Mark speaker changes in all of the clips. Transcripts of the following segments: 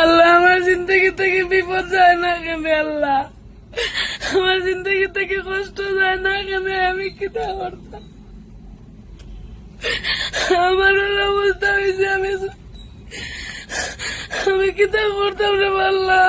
Speaker 1: আল্লাহ আমার জিন্দগি থেকে বিপদ যায় না কেন? আল্লাহ আমার জিন্দগি থেকে কষ্ট যায় না কেন? আমি কি তা করতাম? আমার অবস্থা হয়েছে, আমি কি তা করতাম রে আল্লাহ?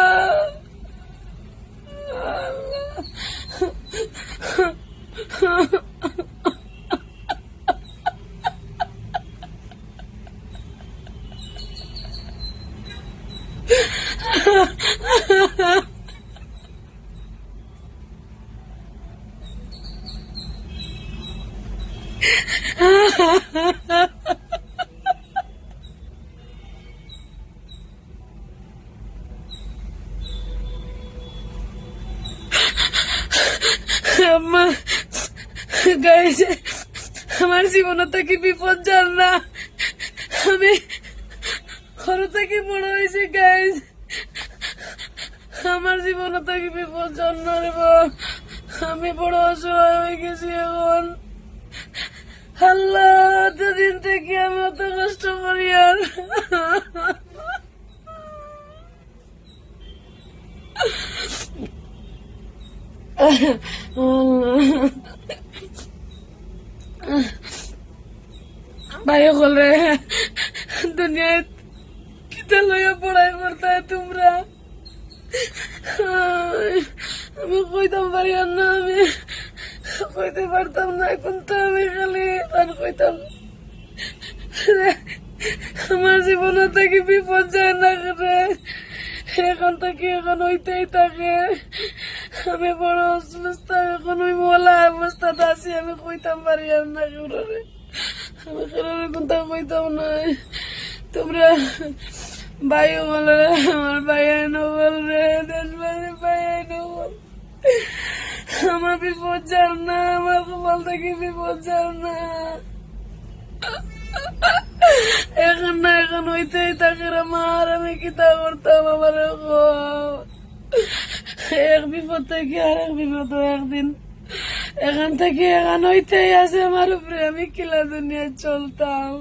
Speaker 1: গাইজ, আমার জীবনে থেকে বিপদ যার না, আমি ঘর থেকে বড় হয়েছি গাইজ, আমার জীবনে থেকে বিপদ যার না রে বাবা। আমি বড় অসহায় হয়ে গেছি এখন। আল্লাহ, এতদিন থেকে আমি অত কষ্ট করি আর ভাই বলে দুনিয়ায় কিতা লইয়া পড়াই করতে তোমরা? আমি কইতাম পারি আর না, আমি কইতে পারতাম না। এখন তো আমি খালি আর কইতাম আমার জীবনে থেকে বিপদ যায় না করে এখন থেকে এখন হইতেই থাকে। আমি বড় অসুস্থ, এখন ওই মোলা অবস্থাতে আছি। আমি কইতাম পারি আর না করে, আমি কারোর কোনটা কইতাম না। তোমরা ভাই বল রে, আমার ভাই আইনো বল রে, দেশবাসী ভাই আইনো বল। আমার বিপদ যাও না, আমার কপাল থেকে বিপদ যাও না। এখন না এখন হইতেই থাকে আমার। আমি কি তা করতাম? আমার এক বিপদ থেকে আর এক বিপদ একদিন এখান থেকে এখান হইতেই আছে আমার উপরে। আমি কিলা দুনিয়া চলতাম।